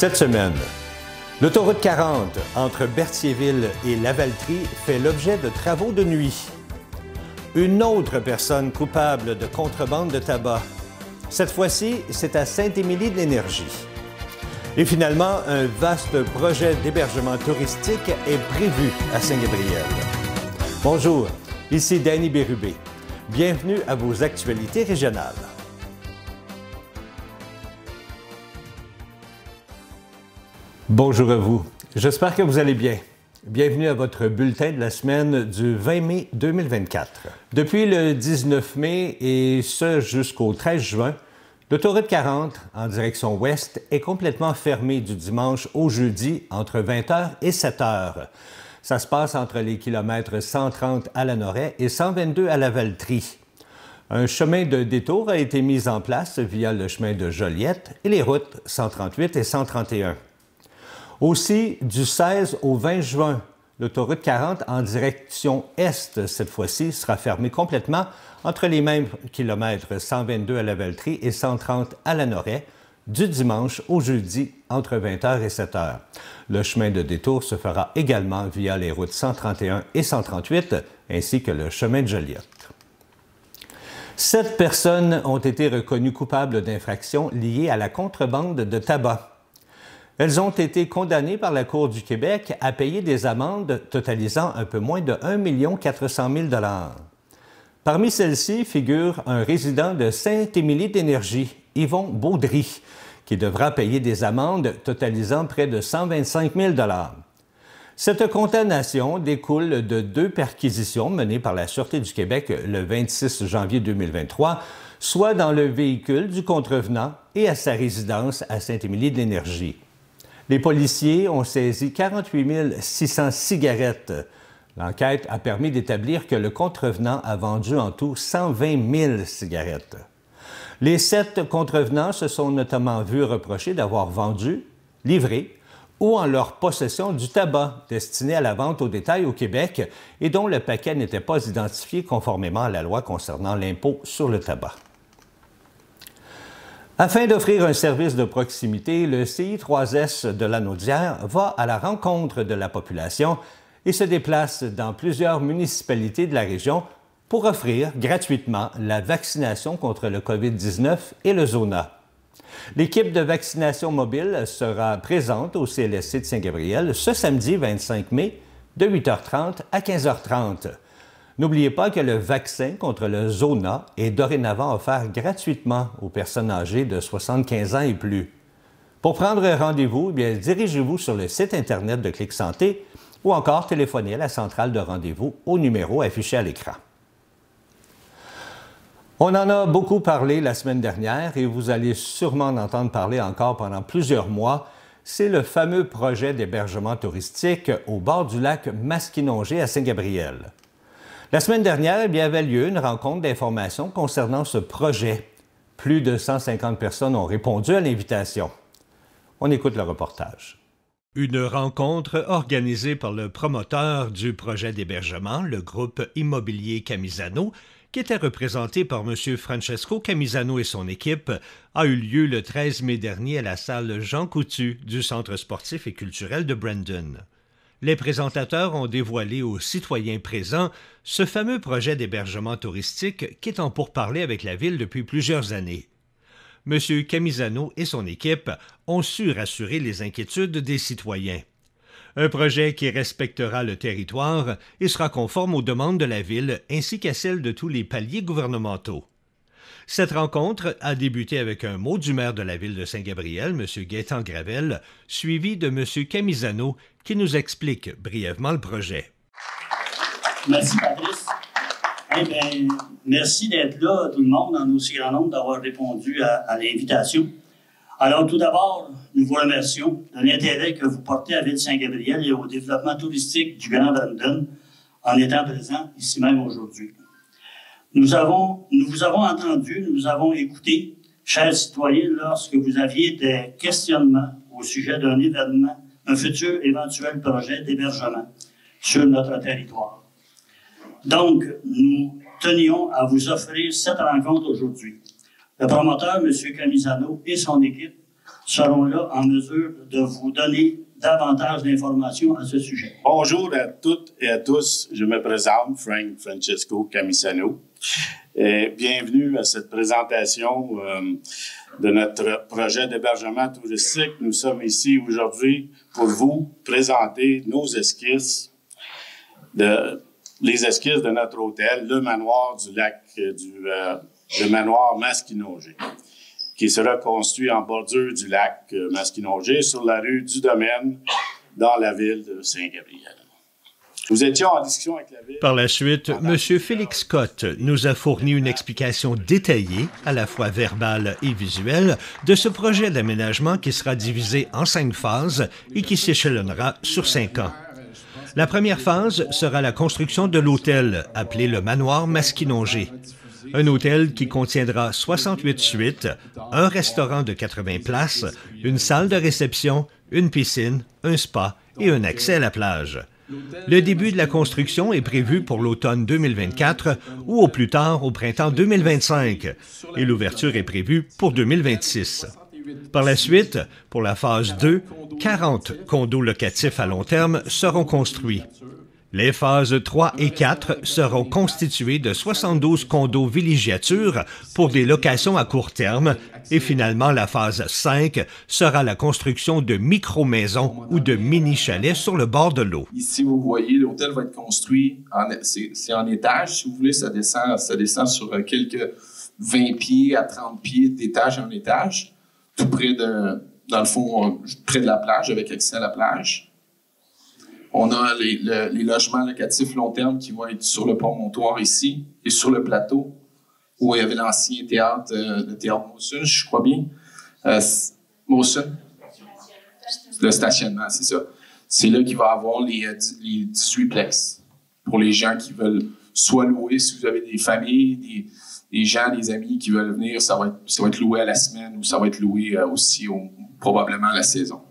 Cette semaine, l'autoroute 40 entre Berthierville et Lavaltrie fait l'objet de travaux de nuit. Une autre personne coupable de contrebande de tabac. Cette fois-ci, c'est à Saint-Émilie-de-l'Énergie. Et finalement, un vaste projet d'hébergement touristique est prévu à Saint-Gabriel. Bonjour, ici Danny Bérubé. Bienvenue à vos actualités régionales. Bonjour à vous. J'espère que vous allez bien. Bienvenue à votre bulletin de la semaine du 20 mai 2024. Depuis le 19 mai et ce jusqu'au 13 juin, l'autoroute 40 en direction ouest est complètement fermée du dimanche au jeudi entre 20h et 7h. Ça se passe entre les kilomètres 130 à Lanoraie et 122 à Lavaltrie. Un chemin de détour a été mis en place via le chemin de Joliette et les routes 138 et 131. Aussi, du 16 au 20 juin, l'autoroute 40 en direction est, cette fois-ci, sera fermée complètement entre les mêmes kilomètres 122 à Lavaltrie et 130 à Lanoraie, du dimanche au jeudi entre 20h et 7h. Le chemin de détour se fera également via les routes 131 et 138, ainsi que le chemin de Joliette. 7 personnes ont été reconnues coupables d'infractions liées à la contrebande de tabac. Elles ont été condamnées par la Cour du Québec à payer des amendes totalisant un peu moins de 1 400 000 $. Parmi celles-ci figure un résident de Saint-Émilie-de-l'Énergie, Yvon Baudry, qui devra payer des amendes totalisant près de 125 000 $. Cette condamnation découle de 2 perquisitions menées par la Sûreté du Québec le 26 janvier 2023, soit dans le véhicule du contrevenant et à sa résidence à Saint-Émilie-de-l'Énergie. Les policiers ont saisi 48 600 cigarettes. L'enquête a permis d'établir que le contrevenant a vendu en tout 120 000 cigarettes. Les 7 contrevenants se sont notamment vus reprocher d'avoir vendu, livré ou en leur possession du tabac destiné à la vente au détail au Québec et dont le paquet n'était pas identifié conformément à la loi concernant l'impôt sur le tabac. Afin d'offrir un service de proximité, le CI3S de Lanaudière va à la rencontre de la population et se déplace dans plusieurs municipalités de la région pour offrir gratuitement la vaccination contre le COVID-19 et le Zona. L'équipe de vaccination mobile sera présente au CLSC de Saint-Gabriel ce samedi 25 mai de 8h30 à 15h30. N'oubliez pas que le vaccin contre le Zona est dorénavant offert gratuitement aux personnes âgées de 75 ans et plus. Pour prendre rendez-vous, dirigez-vous sur le site Internet de Clic Santé ou encore téléphonez à la centrale de rendez-vous au numéro affiché à l'écran. On en a beaucoup parlé la semaine dernière et vous allez sûrement en entendre parler encore pendant plusieurs mois. C'est le fameux projet d'hébergement touristique au bord du lac Masquinongé à Saint-Gabriel. La semaine dernière, avait lieu une rencontre d'information concernant ce projet. Plus de 150 personnes ont répondu à l'invitation. On écoute le reportage. Une rencontre organisée par le promoteur du projet d'hébergement, le groupe immobilier Camisano, qui était représenté par M. Francesco Camisano et son équipe, a eu lieu le 13 mai dernier à la salle Jean Coutu du Centre sportif et culturel de Brandon. Les présentateurs ont dévoilé aux citoyens présents ce fameux projet d'hébergement touristique qui est en pourparlers avec la ville depuis plusieurs années. M. Camisano et son équipe ont su rassurer les inquiétudes des citoyens. Un projet qui respectera le territoire et sera conforme aux demandes de la ville ainsi qu'à celles de tous les paliers gouvernementaux. Cette rencontre a débuté avec un mot du maire de la ville de Saint-Gabriel, M. Gaétan Gravel, suivi de M. Camisano, qui nous explique brièvement le projet. Merci, Patrice. Merci d'être là, tout le monde, en aussi grand nombre, d'avoir répondu à l'invitation. Alors, tout d'abord, nous vous remercions de l'intérêt que vous portez à la ville de Saint-Gabriel et au développement touristique du Grand Brandon en étant présent ici même aujourd'hui. Nous vous avons entendu, nous vous avons écouté, chers citoyens, lorsque vous aviez des questionnements au sujet d'un événement, un futur éventuel projet d'hébergement sur notre territoire. Donc, nous tenions à vous offrir cette rencontre aujourd'hui. Le promoteur, M. Camisano, et son équipe seront là en mesure de vous donner davantage d'informations à ce sujet. Bonjour à toutes et à tous. Je me présente, Frank Francesco Camisano. Et bienvenue à cette présentation de notre projet d'hébergement touristique. Nous sommes ici aujourd'hui pour vous présenter nos esquisses, les esquisses de notre hôtel, le manoir du lac, le manoir Masquinongé, qui sera construit en bordure du lac Masquinongé sur la rue du Domaine dans la ville de Saint-Gabriel. Nous étions en discussion avec la ville. Par la suite, M. Félix Scott nous a fourni une explication détaillée, à la fois verbale et visuelle, de ce projet d'aménagement qui sera divisé en 5 phases et qui s'échelonnera sur 5 ans. La première phase sera la construction de l'hôtel, appelé le manoir Masquinongé. Un hôtel qui contiendra 68 suites, un restaurant de 80 places, une salle de réception, une piscine, un spa et un accès à la plage. Le début de la construction est prévu pour l'automne 2024 ou au plus tard au printemps 2025 et l'ouverture est prévue pour 2026. Par la suite, pour la phase 2, 40 condos locatifs à long terme seront construits. Les phases 3 et 4 seront constituées de 72 condos villégiatures pour des locations à court terme et finalement la phase 5 sera la construction de micro-maisons ou de mini-chalets sur le bord de l'eau. Ici, vous voyez, l'hôtel va être construit, c'est en étage, si vous voulez, ça descend sur quelques 20 pieds à 30 pieds d'étage en étage, tout près dans le fond, près de la plage, avec accès à la plage. On a les logements locatifs long terme qui vont être sur le pont-montoir ici et sur le plateau où il y avait l'ancien théâtre, le théâtre Mawson, je crois bien. Mawson? Le stationnement, c'est ça. C'est là qu'il va y avoir les 18 plex pour les gens qui veulent soit louer, si vous avez des familles, des gens, des amis qui veulent venir, ça va être loué à la semaine ou ça va être loué aussi probablement à la saison.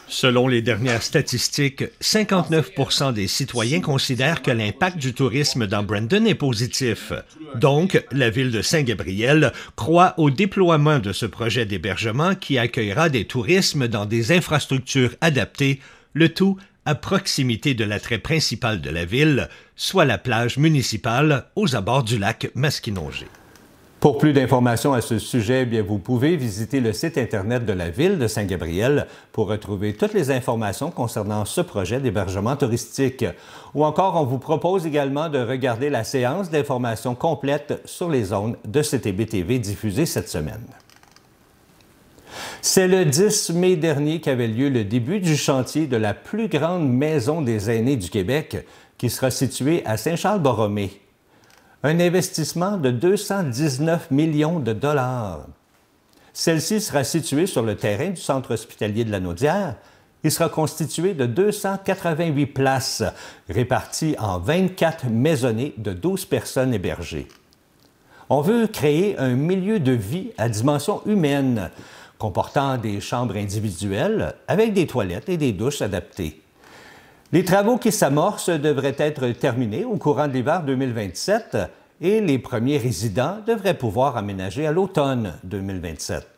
Selon les dernières statistiques, 59% des citoyens considèrent que l'impact du tourisme dans Brandon est positif. Donc, la ville de Saint-Gabriel croit au déploiement de ce projet d'hébergement qui accueillera des tourismes dans des infrastructures adaptées, le tout à proximité de l'attrait principal de la ville, soit la plage municipale aux abords du lac Masquinongé. Pour plus d'informations à ce sujet, bien, vous pouvez visiter le site Internet de la Ville de Saint-Gabriel pour retrouver toutes les informations concernant ce projet d'hébergement touristique. Ou encore, on vous propose également de regarder la séance d'information complète sur les ondes de CTB-TV diffusée cette semaine. C'est le 10 mai dernier qu'avait lieu le début du chantier de la plus grande maison des aînés du Québec, qui sera située à Saint-Charles-Borromée. Un investissement de 219 millions de dollars. Celle-ci sera située sur le terrain du centre hospitalier de la Naudière et sera constituée de 288 places réparties en 24 maisonnées de 12 personnes hébergées. On veut créer un milieu de vie à dimension humaine, comportant des chambres individuelles avec des toilettes et des douches adaptées. Les travaux qui s'amorcent devraient être terminés au courant de l'hiver 2027 et les premiers résidents devraient pouvoir aménager à l'automne 2027.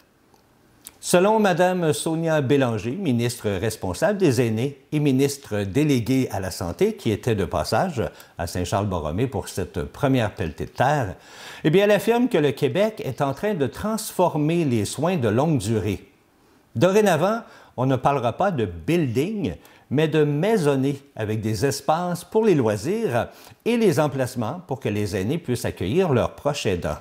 Selon Mme Sonia Bélanger, ministre responsable des Aînés et ministre déléguée à la Santé, qui était de passage à Saint-Charles-Borromée pour cette première pelletée de terre, eh bien, elle affirme que le Québec est en train de transformer les soins de longue durée. Dorénavant, on ne parlera pas de building, mais de maisonnées avec des espaces pour les loisirs et les emplacements pour que les aînés puissent accueillir leurs proches aidants.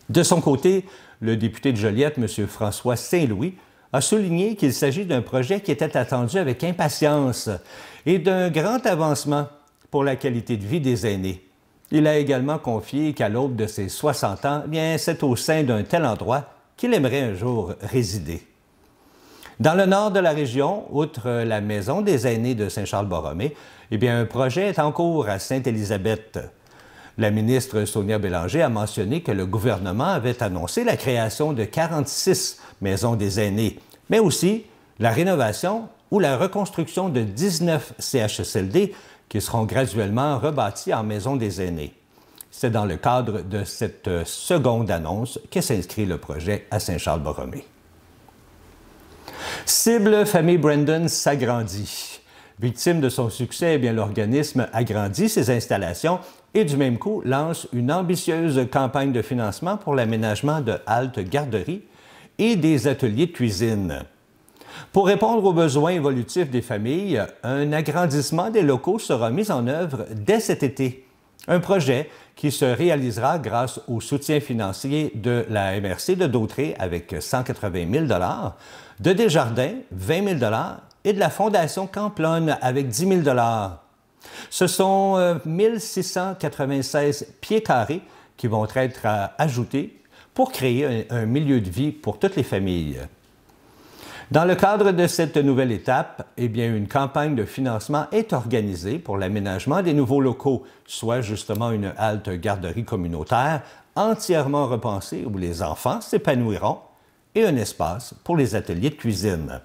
De son côté, le député de Joliette, M. François Saint-Louis, a souligné qu'il s'agit d'un projet qui était attendu avec impatience et d'un grand avancement pour la qualité de vie des aînés. Il a également confié qu'à l'aube de ses 60 ans, bien, c'est au sein d'un tel endroit qu'il aimerait un jour résider. Dans le nord de la région, outre la Maison des aînés de Saint-Charles-Borromée, eh bien, un projet est en cours à Sainte-Élisabeth. La ministre Sonia Bélanger a mentionné que le gouvernement avait annoncé la création de 46 maisons des aînés, mais aussi la rénovation ou la reconstruction de 19 CHSLD qui seront graduellement rebâtis en maisons des aînés. C'est dans le cadre de cette seconde annonce que s'inscrit le projet à Saint-Charles-Borromée. Cible famille Brandon s'agrandit. Victime de son succès, eh bien, l'organisme agrandit ses installations et du même coup lance une ambitieuse campagne de financement pour l'aménagement de haltes garderies et des ateliers de cuisine. Pour répondre aux besoins évolutifs des familles, un agrandissement des locaux sera mis en œuvre dès cet été. Un projet qui se réalisera grâce au soutien financier de la MRC de Dautré avec 180 000 $, de Desjardins, 20 000 $ et de la Fondation Camplone avec 10 000 $. Ce sont 1696 pieds carrés qui vont être ajoutés pour créer un milieu de vie pour toutes les familles. Dans le cadre de cette nouvelle étape, eh bien, une campagne de financement est organisée pour l'aménagement des nouveaux locaux, soit justement une halte garderie communautaire entièrement repensée où les enfants s'épanouiront et un espace pour les ateliers de cuisine.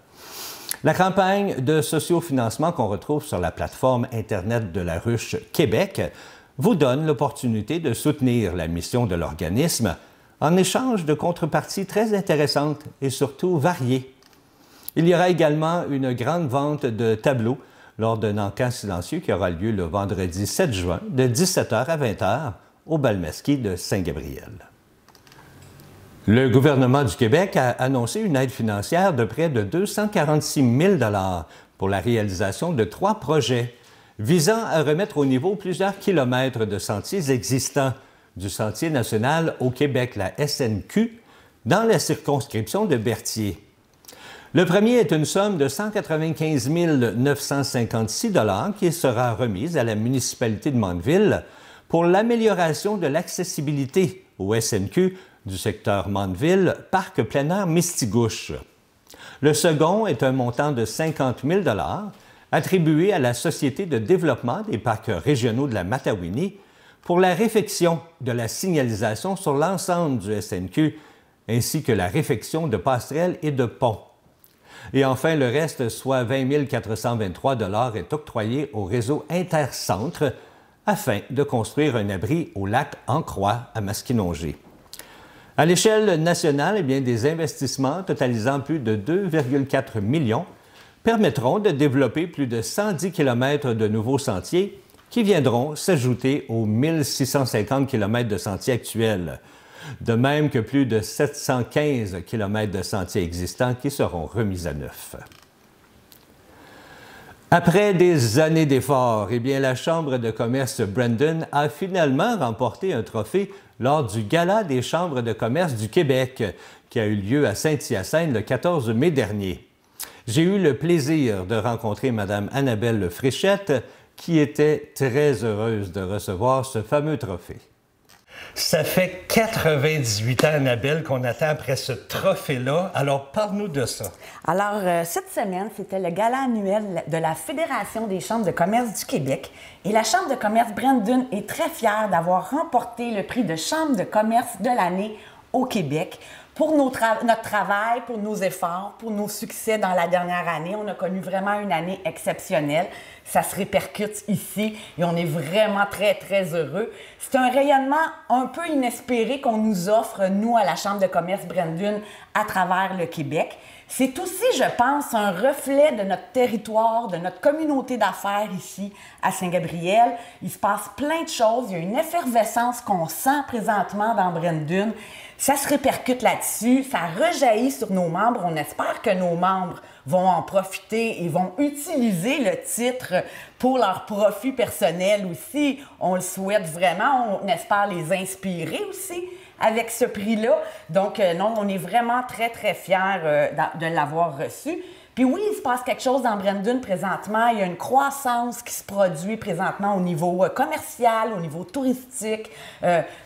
La campagne de sociofinancement qu'on retrouve sur la plateforme Internet de la Ruche Québec vous donne l'opportunité de soutenir la mission de l'organisme en échange de contreparties très intéressantes et surtout variées. Il y aura également une grande vente de tableaux lors d'un encamp silencieux qui aura lieu le vendredi 7 juin de 17h à 20h au Bal-Masquis de Saint-Gabriel. Le gouvernement du Québec a annoncé une aide financière de près de 246 000 $ pour la réalisation de 3 projets visant à remettre au niveau plusieurs kilomètres de sentiers existants du Sentier national au Québec, la SNQ, dans la circonscription de Berthier. Le premier est une somme de 195 956 $ qui sera remise à la municipalité de Mandeville pour l'amélioration de l'accessibilité au SNQ du secteur Mandeville, parc plein air Mistigouche. Le second est un montant de 50 000 $ attribué à la Société de développement des parcs régionaux de la Matawini pour la réfection de la signalisation sur l'ensemble du SNQ ainsi que la réfection de passerelles et de ponts. Et enfin, le reste, soit 20 423 $, est octroyé au réseau Intercentre afin de construire un abri au lac en Croix à Masquinongé. À l'échelle nationale, eh bien, des investissements totalisant plus de 2,4 millions permettront de développer plus de 110 km de nouveaux sentiers qui viendront s'ajouter aux 1650 km de sentiers actuels. De même que plus de 715 km de sentiers existants qui seront remis à neuf. Après des années d'efforts, eh bien, la Chambre de commerce Brandon a finalement remporté un trophée lors du Gala des chambres de commerce du Québec, qui a eu lieu à Saint-Hyacinthe le 14 mai dernier. J'ai eu le plaisir de rencontrer Mme Annabelle Fréchette, qui était très heureuse de recevoir ce fameux trophée. Ça fait 98 ans, Annabelle, qu'on attend après ce trophée-là. Alors, parle-nous de ça. Alors, cette semaine, c'était le gala annuel de la Fédération des chambres de commerce du Québec. Et la Chambre de commerce Brandon est très fière d'avoir remporté le prix de Chambre de commerce de l'année au Québec. Pour notre travail, pour nos efforts, pour nos succès dans la dernière année, on a connu vraiment une année exceptionnelle. Ça se répercute ici et on est vraiment très, très heureux. C'est un rayonnement un peu inespéré qu'on nous offre, nous, à la Chambre de commerce Brandon, à travers le Québec. C'est aussi, je pense, un reflet de notre territoire, de notre communauté d'affaires ici à Saint-Gabriel. Il se passe plein de choses. Il y a une effervescence qu'on sent présentement dans Brandon. Ça se répercute là-dessus, ça rejaillit sur nos membres. On espère que nos membres vont en profiter et vont utiliser le titre pour leur profit personnel aussi. On le souhaite vraiment, on espère les inspirer aussi avec ce prix-là. Donc, non, on est vraiment très, très fiers de l'avoir reçu. Puis oui, il se passe quelque chose dans Brandon présentement. Il y a une croissance qui se produit présentement au niveau commercial, au niveau touristique.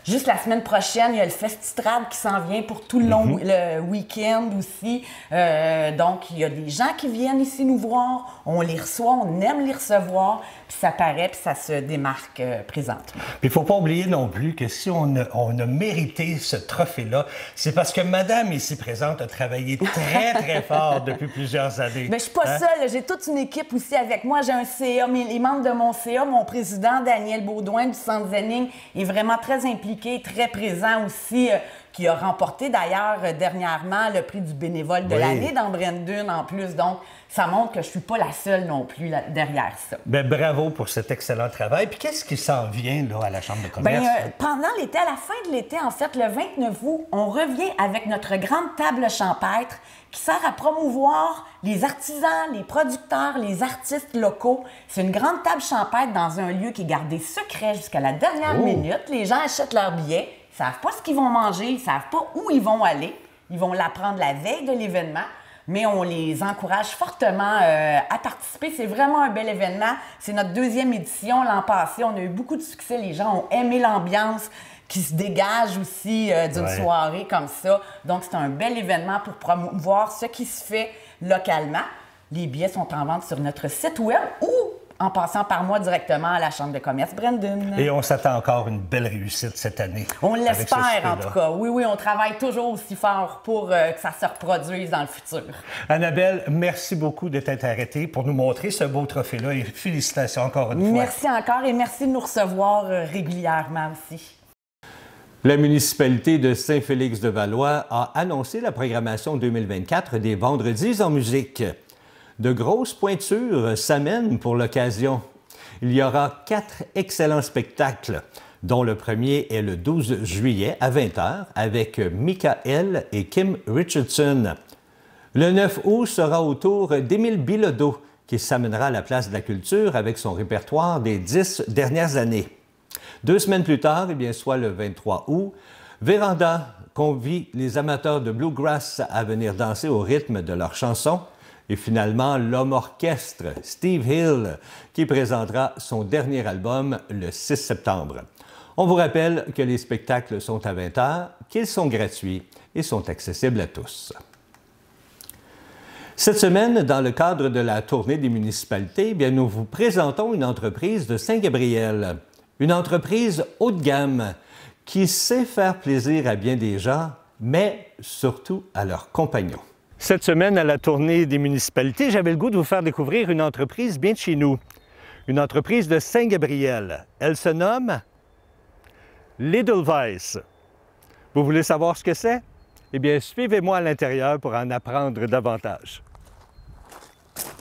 Juste la semaine prochaine, il y a le Festistrade qui s'en vient pour tout le week-end aussi. Donc, il y a des gens qui viennent ici nous voir. On les reçoit, on aime les recevoir. Puis ça paraît, puis ça se démarque présentement. Puis il ne faut pas oublier non plus que si on a mérité ce trophée-là, c'est parce que Madame ici présente a travaillé très, très fort depuis plusieurs années. Mais je suis pas seule, j'ai toute une équipe aussi avec moi. J'ai un CA, les membres de mon CA, mon président Daniel Baudouin du Centre Zenning est vraiment très impliqué, très présent aussi. qui a remporté d'ailleurs dernièrement le prix du bénévole de l'année dans Brandon en plus. Donc, ça montre que je ne suis pas la seule non plus derrière ça. Bien, bravo pour cet excellent travail. Puis qu'est-ce qui s'en vient là, à la Chambre de commerce? Bien, pendant l'été, à la fin de l'été, en fait, le 29 août, on revient avec notre grande table champêtre qui sert à promouvoir les artisans, les producteurs, les artistes locaux. C'est une grande table champêtre dans un lieu qui est gardé secret jusqu'à la dernière minute. Les gens achètent leurs billets, ils ne savent pas ce qu'ils vont manger, ils ne savent pas où ils vont aller. Ils vont l'apprendre la veille de l'événement. Mais on les encourage fortement à participer. C'est vraiment un bel événement. C'est notre 2e édition. L'an passé, on a eu beaucoup de succès. Les gens ont aimé l'ambiance qui se dégage aussi d'une soirée comme ça. Donc, c'est un bel événement pour promouvoir ce qui se fait localement. Les billets sont en vente sur notre site web ou en passant par moi directement à la Chambre de commerce Brandon. Et on s'attend encore une belle réussite cette année. On l'espère, en tout cas. Oui, on travaille toujours aussi fort pour que ça se reproduise dans le futur. Annabelle, merci beaucoup de t'être arrêtée pour nous montrer ce beau trophée-là et félicitations encore une fois. Merci encore et merci de nous recevoir régulièrement aussi. La municipalité de Saint-Félix-de-Valois a annoncé la programmation 2024 des Vendredis en musique. De grosses pointures s'amènent pour l'occasion. Il y aura 4 excellents spectacles, dont le premier est le 12 juillet à 20h avec Michael et Kim Richardson. Le 9 août sera au tour d'Émile Bilodeau, qui s'amènera à la Place de la Culture avec son répertoire des 10 dernières années. 2 semaines plus tard, soit le 23 août, Véranda convie les amateurs de bluegrass à venir danser au rythme de leurs chansons. Et finalement, l'homme orchestre, Steve Hill, qui présentera son dernier album le 6 septembre. On vous rappelle que les spectacles sont à 20h, qu'ils sont gratuits et sont accessibles à tous. Cette semaine, dans le cadre de la tournée des municipalités, nous vous présentons une entreprise de Saint-Gabriel. Une entreprise haut de gamme qui sait faire plaisir à bien des gens, mais surtout à leurs compagnons. Cette semaine, à la tournée des municipalités, j'avais le goût de vous faire découvrir une entreprise bien de chez nous. Une entreprise de Saint-Gabriel. Elle se nomme l'Edelweiss. Vous voulez savoir ce que c'est? Eh bien, suivez-moi à l'intérieur pour en apprendre davantage.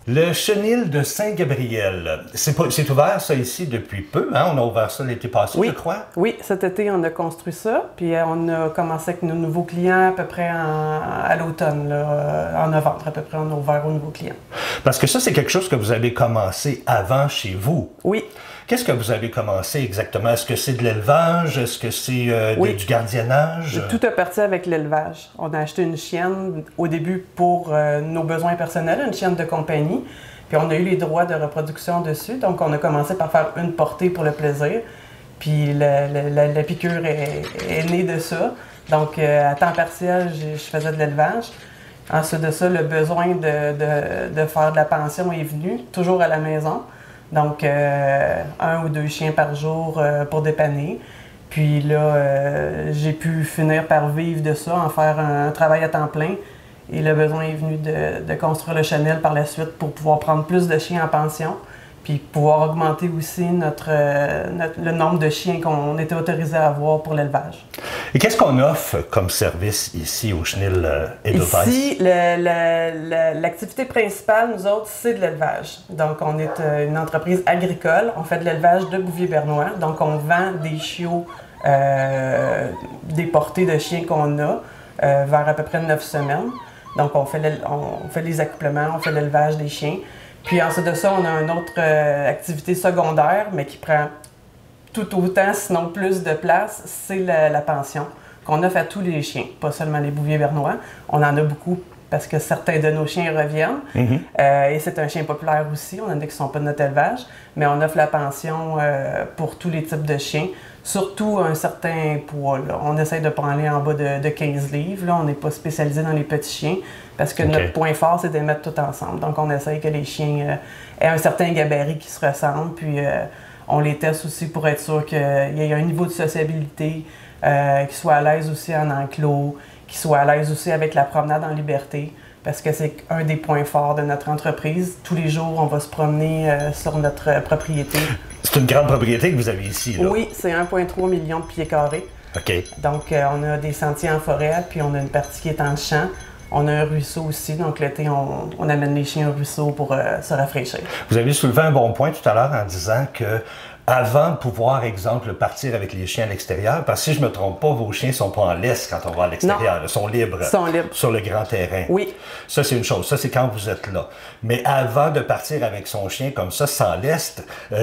Le chenil de Saint-Gabriel, c'est ouvert ça ici depuis peu, hein? On a ouvert ça l'été passé, je crois. Oui, cet été, on a construit ça, puis on a commencé avec nos nouveaux clients à peu près à l'automne, en novembre à peu près, on a ouvert aux nouveaux clients. Parce que ça, c'est quelque chose que vous avez commencé avant chez vous. Oui. Qu'est-ce que vous avez commencé exactement? Est-ce que c'est de l'élevage? Est-ce que c'est du gardiennage? Tout est parti avec l'élevage. On a acheté une chienne au début pour nos besoins personnels, une chienne de compagnie. Puis on a eu les droits de reproduction dessus. Donc on a commencé par faire une portée pour le plaisir. Puis la piqûre est née de ça. Donc à temps partiel, je faisais de l'élevage. Ensuite de ça, le besoin de faire de la pension est venu, toujours à la maison. Donc, 1 ou 2 chiens par jour pour dépanner. Puis là, j'ai pu finir par vivre de ça, en faire un travail à temps plein. Et le besoin est venu de construire le chenil par la suite pour pouvoir prendre plus de chiens en pension. Puis pouvoir augmenter aussi le nombre de chiens qu'on était autorisé à avoir pour l'élevage. Et qu'est-ce qu'on offre comme service ici au chenil Edelweiss? Ici, l'activité principale, nous autres, c'est de l'élevage. Donc, on est une entreprise agricole. On fait de l'élevage de bouvier bernois. Donc, on vend des chiots, des portées de chiens qu'on a vers à peu près 9 semaines. Donc, on fait les accouplements, on fait l'élevage des chiens. Puis ensuite de ça, on a une autre activité secondaire, mais qui prend tout autant, sinon plus de place, c'est la pension qu'on offre à tous les chiens, pas seulement les bouviers bernois. On en a beaucoup parce que certains de nos chiens reviennent. Et c'est un chien populaire aussi, on en a qui ne sont pas de notre élevage, mais on offre la pension pour tous les types de chiens, surtout un certain poids. Là. On essaie de ne pas aller en bas de 15 livres. Là. On n'est pas spécialisé dans les petits chiens parce que notre point fort, c'est de les mettre tout ensemble. Donc, on essaie que les chiens aient un certain gabarit qui se ressemble. Puis, on les teste aussi pour être sûr qu'il y ait un niveau de sociabilité, qu'ils soient à l'aise aussi en enclos, qu'ils soient à l'aise aussi avec la promenade en liberté. Parce que c'est un des points forts de notre entreprise. Tous les jours, on va se promener sur notre propriété. C'est une grande propriété que vous avez ici, là. Oui, c'est 1,3 million de pieds carrés. OK. Donc, on a des sentiers en forêt, puis on a une partie qui est en champ. On a un ruisseau aussi, donc l'été, on amène les chiens au ruisseau pour se rafraîchir. Vous avez soulevé un bon point tout à l'heure en disant que avant de pouvoir, exemple, partir avec les chiens à l'extérieur, parce que si je ne me trompe pas, vos chiens ne sont pas en laisse quand on va à l'extérieur, ils sont libres sur le grand terrain. Oui. Ça, c'est une chose. Ça, c'est quand vous êtes là. Mais avant de partir avec son chien comme ça, sans laisse,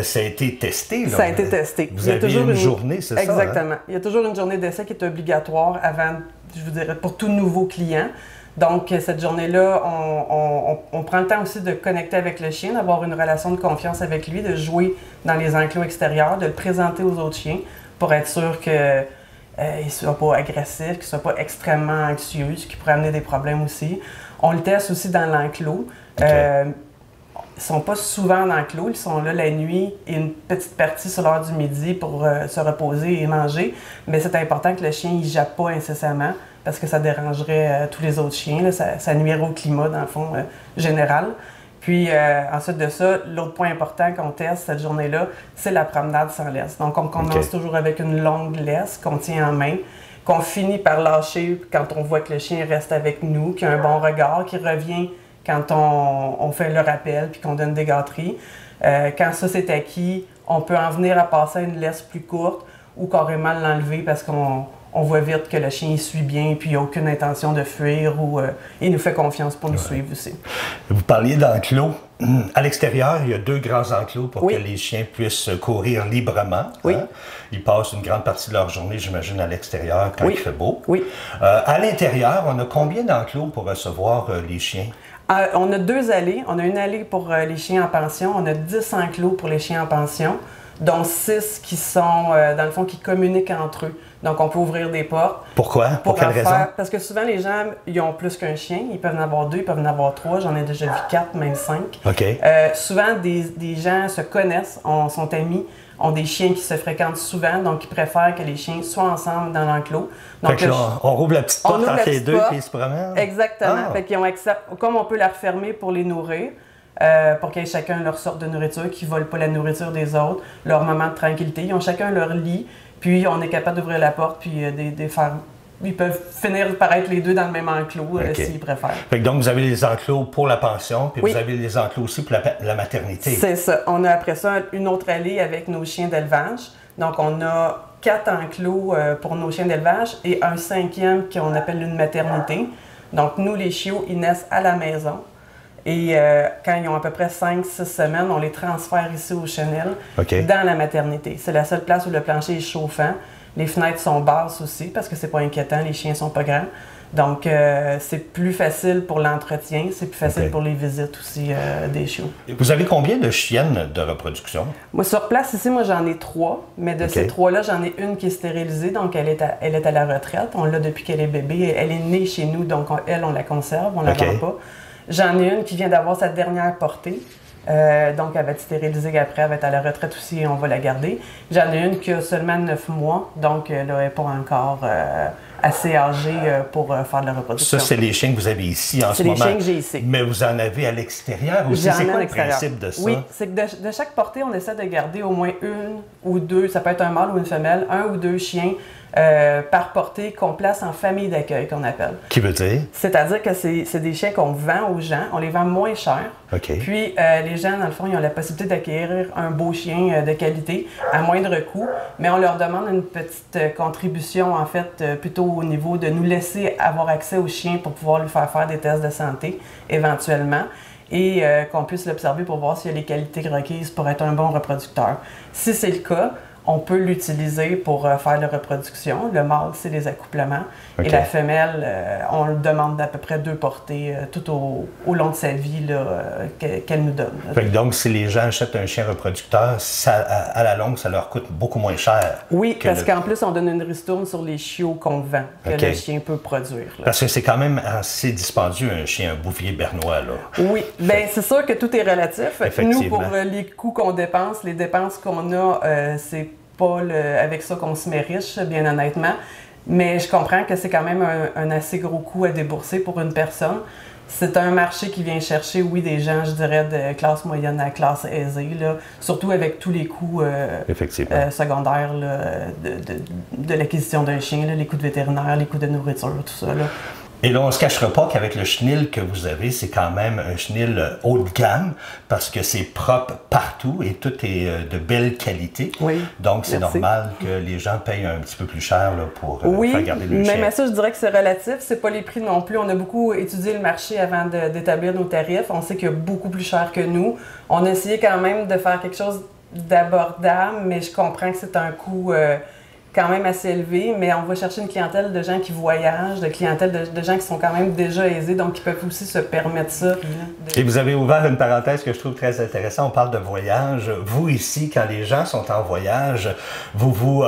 ça a été testé. Là. Ça a été testé. Vous avez une journée, c'est ça? Exactement. Hein? Il y a toujours une journée d'essai qui est obligatoire avant, je vous dirais, pour tout nouveau client. Donc, cette journée-là, on prend le temps aussi de connecter avec le chien, d'avoir une relation de confiance avec lui, de jouer dans les enclos extérieurs, de le présenter aux autres chiens pour être sûr qu'il ne soit pas agressif, qu'il ne soit pas extrêmement anxieux, ce qui pourrait amener des problèmes aussi. On le teste aussi dans l'enclos. Okay. Ils ne sont pas souvent dans l'enclos, ils sont là la nuit et une petite partie sur l'heure du midi pour se reposer et manger. Mais c'est important que le chien ne jappe pas incessamment, parce que ça dérangerait tous les autres chiens. Là. Ça nuirait au climat, dans le fond, général. Puis, ensuite de ça, l'autre point important qu'on teste cette journée-là, c'est la promenade sans laisse. Donc, on commence toujours avec une longue laisse qu'on tient en main, qu'on finit par lâcher quand on voit que le chien reste avec nous, qu'il a un bon regard, qu'il revient quand on fait le rappel puis qu'on donne des gâteries. Quand ça, c'est acquis, on peut en venir à passer à une laisse plus courte ou carrément l'enlever parce qu'on voit vite que le chien il suit bien puis il n'a aucune intention de fuir ou il nous fait confiance pour nous suivre aussi. Vous parliez d'enclos. À l'extérieur, il y a 2 grands enclos pour que les chiens puissent courir librement. Oui. Hein? Ils passent une grande partie de leur journée, j'imagine, à l'extérieur quand il fait beau. Oui. À l'intérieur, on a combien d'enclos pour recevoir les chiens? On a 2 allées. On a une allée pour les chiens en pension. On a 10 enclos pour les chiens en pension, dont 6 qui sont, dans le fond, qui communiquent entre eux. Donc, on peut ouvrir des portes. Pourquoi? Pour quelle raison? Parce que souvent, les gens, ils ont plus qu'un chien. Ils peuvent en avoir 2, ils peuvent en avoir 3. J'en ai déjà vu 4, même 5. OK. Souvent, des gens se connaissent, sont amis, ont des chiens qui se fréquentent souvent, donc ils préfèrent que les chiens soient ensemble dans l'enclos. Donc, là, on rouvre la petite porte entre les 2 puis ils se promènent? Exactement. Fait qu'ils ont accès, comme on peut la refermer pour les nourrir, pour qu'ils aient chacun leur sorte de nourriture, qu'ils ne volent pas la nourriture des autres, leur moment de tranquillité. Ils ont chacun leur lit, puis on est capable d'ouvrir la porte, puis de faire... Ils peuvent finir par être les 2 dans le même enclos s'ils préfèrent. Fait que donc, vous avez les enclos pour la pension, puis vous avez les enclos aussi pour la maternité. C'est ça. On a après ça une autre allée avec nos chiens d'élevage. Donc, on a 4 enclos pour nos chiens d'élevage et un 5e qu'on appelle une maternité. Donc, nous, les chiots, ils naissent à la maison. Et quand ils ont à peu près 5-6 semaines, on les transfère ici au Chenil, dans la maternité. C'est la seule place où le plancher est chauffant. Les fenêtres sont basses aussi parce que c'est pas inquiétant, les chiens sont pas grands. Donc, c'est plus facile pour l'entretien, c'est plus facile pour les visites aussi des chiots. Vous avez combien de chiennes de reproduction? Moi, sur place, ici, j'en ai 3. Mais de ces 3-là, j'en ai une qui est stérilisée, donc elle est à la retraite. On l'a depuis qu'elle est bébé. Elle est née chez nous, donc on la conserve, on la vend pas. J'en ai une qui vient d'avoir sa dernière portée. Donc, elle va être stérilisée après, elle va être à la retraite aussi et on va la garder. J'en ai une qui a seulement 9 mois, donc là, elle n'est pas encore assez âgée pour faire de la reproduction. Ça, c'est les chiens que vous avez ici en ce moment. C'est les chiens que j'ai ici. Mais vous en avez à l'extérieur aussi. C'est quoi le principe de ça? Oui, c'est que de chaque portée, on essaie de garder au moins 1 ou 2, ça peut être un mâle ou une femelle, 1 ou 2 chiens par portée qu'on place en famille d'accueil, qu'on appelle. Qui veut dire? C'est-à-dire que c'est des chiens qu'on vend aux gens, on les vend moins cher. Puis les gens, dans le fond, ils ont la possibilité d'acquérir un beau chien de qualité à moindre coût, mais on leur demande une petite contribution, en fait, plutôt au niveau de nous laisser avoir accès au chien pour pouvoir lui faire des tests de santé, éventuellement, et qu'on puisse l'observer pour voir s'il y a les qualités requises pour être un bon reproducteur. Si c'est le cas, on peut l'utiliser pour faire la reproduction. Le mâle, c'est les accouplements. Et la femelle, on le demande d'à peu près 2 portées tout au long de sa vie qu'elle nous donne. Donc, si les gens achètent un chien reproducteur, à la longue, ça leur coûte beaucoup moins cher. Oui, parce qu'en plus, on donne une ristourne sur les chiots qu'on vend, que le chien peut produire. Parce que c'est quand même assez dispendieux, un chien, un bouvier bernois. Oui, bien, c'est sûr que tout est relatif. Nous, pour les coûts qu'on dépense, les dépenses qu'on a, c'est pas avec ça qu'on se met riche, bien honnêtement. Mais je comprends que c'est quand même un assez gros coût à débourser pour une personne. C'est un marché qui vient chercher, oui, des gens, je dirais, de classe moyenne à classe aisée, là, surtout avec tous les coûts secondaires là, de l'acquisition d'un chien, là, les coûts de vétérinaire, les coûts de nourriture, tout ça. Là. Et là, on ne se cachera pas qu'avec le chenil que vous avez, c'est quand même un chenil haut de gamme parce que c'est propre partout et tout est de belle qualité. Oui, donc, c'est normal que les gens payent un petit peu plus cher là, pour faire garder le chien. Même à ça, je dirais que c'est relatif. C'est pas les prix non plus. On a beaucoup étudié le marché avant d'établir nos tarifs. On sait qu'il y a beaucoup plus cher que nous. On a essayé quand même de faire quelque chose d'abordable, mais je comprends que c'est un coût... quand même assez élevé, mais on va chercher une clientèle de gens qui voyagent, de clientèle de gens qui sont quand même déjà aisés, donc qui peuvent aussi se permettre ça. Et vous avez ouvert une parenthèse que je trouve très intéressante. On parle de voyage. Vous, ici, quand les gens sont en voyage, vous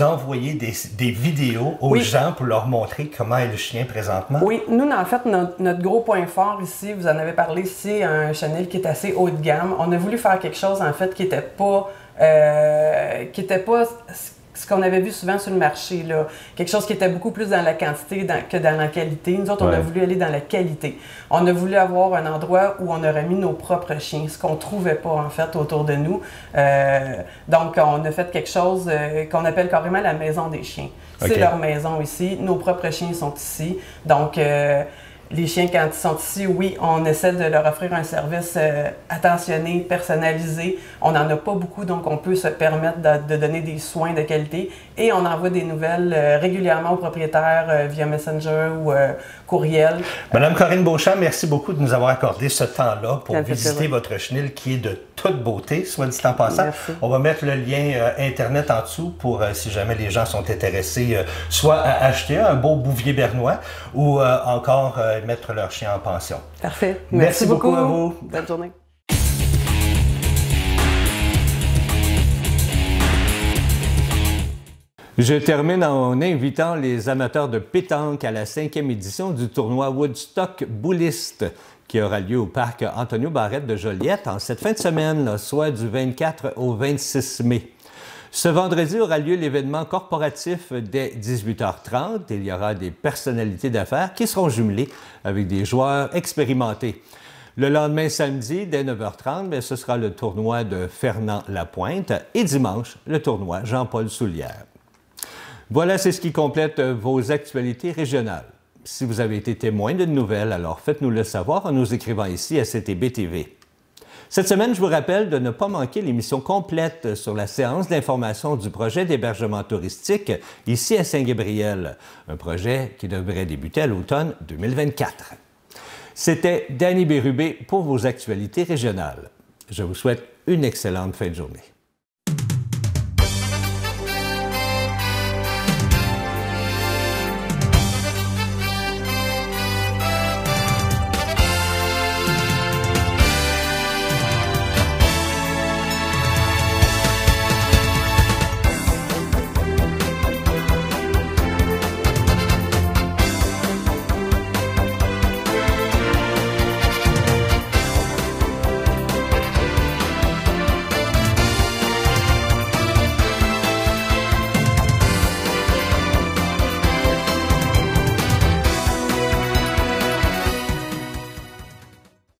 envoyez des vidéos aux gens pour leur montrer comment est le chien présentement? Oui, nous, en fait, notre gros point fort ici, vous en avez parlé, c'est un chenil qui est assez haut de gamme. On a voulu faire quelque chose, en fait, qui n'était pas ce qu'on avait vu souvent sur le marché, là. Quelque chose qui était beaucoup plus dans la quantité que dans la qualité. Nous autres, on a voulu aller dans la qualité. On a voulu avoir un endroit où on aurait mis nos propres chiens, ce qu'on ne trouvait pas, en fait, autour de nous. Donc, on a fait quelque chose qu'on appelle carrément la maison des chiens. C'est leur maison ici. Nos propres chiens sont ici. Donc, les chiens, quand ils sont ici, oui, on essaie de leur offrir un service attentionné, personnalisé. On n'en a pas beaucoup, donc on peut se permettre de donner des soins de qualité. Et on envoie des nouvelles régulièrement aux propriétaires via Messenger ou courriel. Madame Corinne Beauchamp, merci beaucoup de nous avoir accordé ce temps-là pour visiter votre chenil qui est de toute beauté, soit dit en passant. Merci. On va mettre le lien Internet en dessous pour, si jamais les gens sont intéressés, soit à acheter un beau bouvier bernois ou encore mettre leur chien en pension. Parfait. Merci beaucoup à vous. Bonne journée. Je termine en invitant les amateurs de pétanque à la 5e édition du tournoi Woodstock Bouliste qui aura lieu au parc Antonio Barrette de Joliette en cette fin de semaine, là, soit du 24 au 26 mai. Ce vendredi aura lieu l'événement corporatif dès 18h30. Il y aura des personnalités d'affaires qui seront jumelées avec des joueurs expérimentés. Le lendemain, samedi, dès 9h30, bien, ce sera le tournoi de Fernand Lapointe et dimanche, le tournoi Jean-Paul Soulière. Voilà, c'est ce qui complète vos actualités régionales. Si vous avez été témoin d'une nouvelle, alors faites-nous le savoir en nous écrivant ici à CTB-TV. Cette semaine, je vous rappelle de ne pas manquer l'émission complète sur la séance d'information du projet d'hébergement touristique ici à Saint-Gabriel, un projet qui devrait débuter à l'automne 2024. C'était Danny Bérubé pour vos actualités régionales. Je vous souhaite une excellente fin de journée.